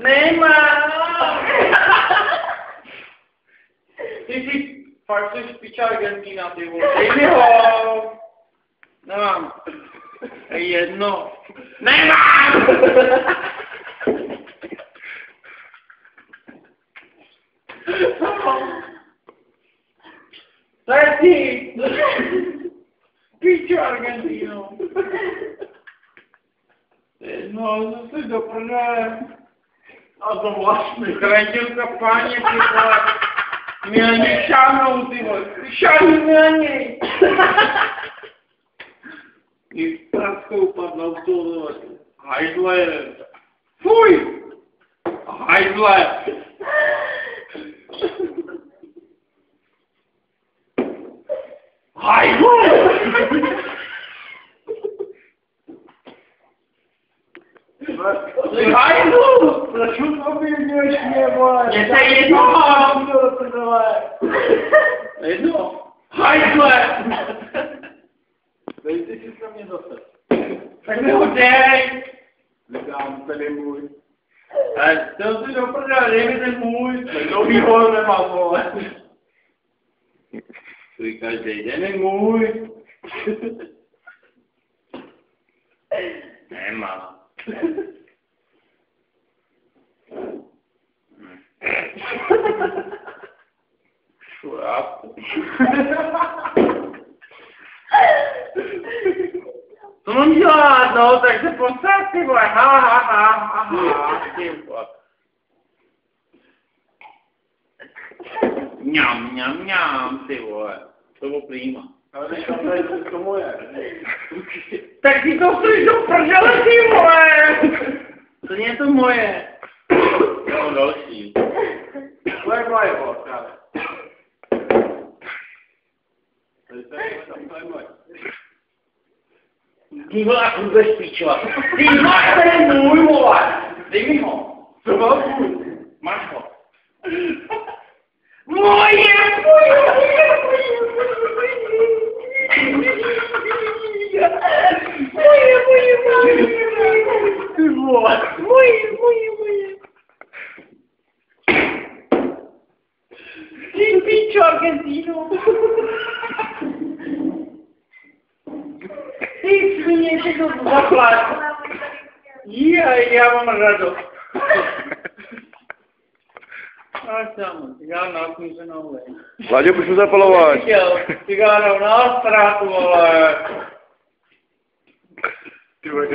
Nemám! Ty si fakt jsi špiča Argentina, ty vole. Dej mi ho! Nemám. Jedno. Nemám! To je ty! Pičo Argentino. No, zase do prdele. A to vlastně. Kratilka páně, ty vole. Mě na něj šáhnou, ty vole. Šáhnou mě na něj. I s prackou padnou v tohle. Hajdle. Fuj! Hajdle. Hajdle! Ty hajdu! Proč to objedněš mě, vole? Mě to jedno! Jedno? Hajdle! Dejte si na mě zase. Tak mi ho dej! Nedám, ten je můj. Ale to si do prdele, dej mi ten můj. Novýho nemám, vole. Tvůj každý den je můj. Nemá. Šuráp. Co mám dělat, no, tak se postav, ty vole, ty vole. Mňam, ty vole, to bylo prýma. Ale než tam tady to moje. Tak ty to chceš do prdele, ty vole! To nie je to moje. No, další. To je moje, vole, právě. Ty vole, jak budeš píčovat. Ty máš, to je můj, vole. Dej mi ho. Co byl můj? Máš ho. Moje! Ty vole. Moje. Ty píčo, Argentino. Ty svině, ty to zaplať. Já mám radost. Já náknu se na olej. Láďo, pojď mu zapalovat. Cigáro na ztrátu, ale... Ty vole,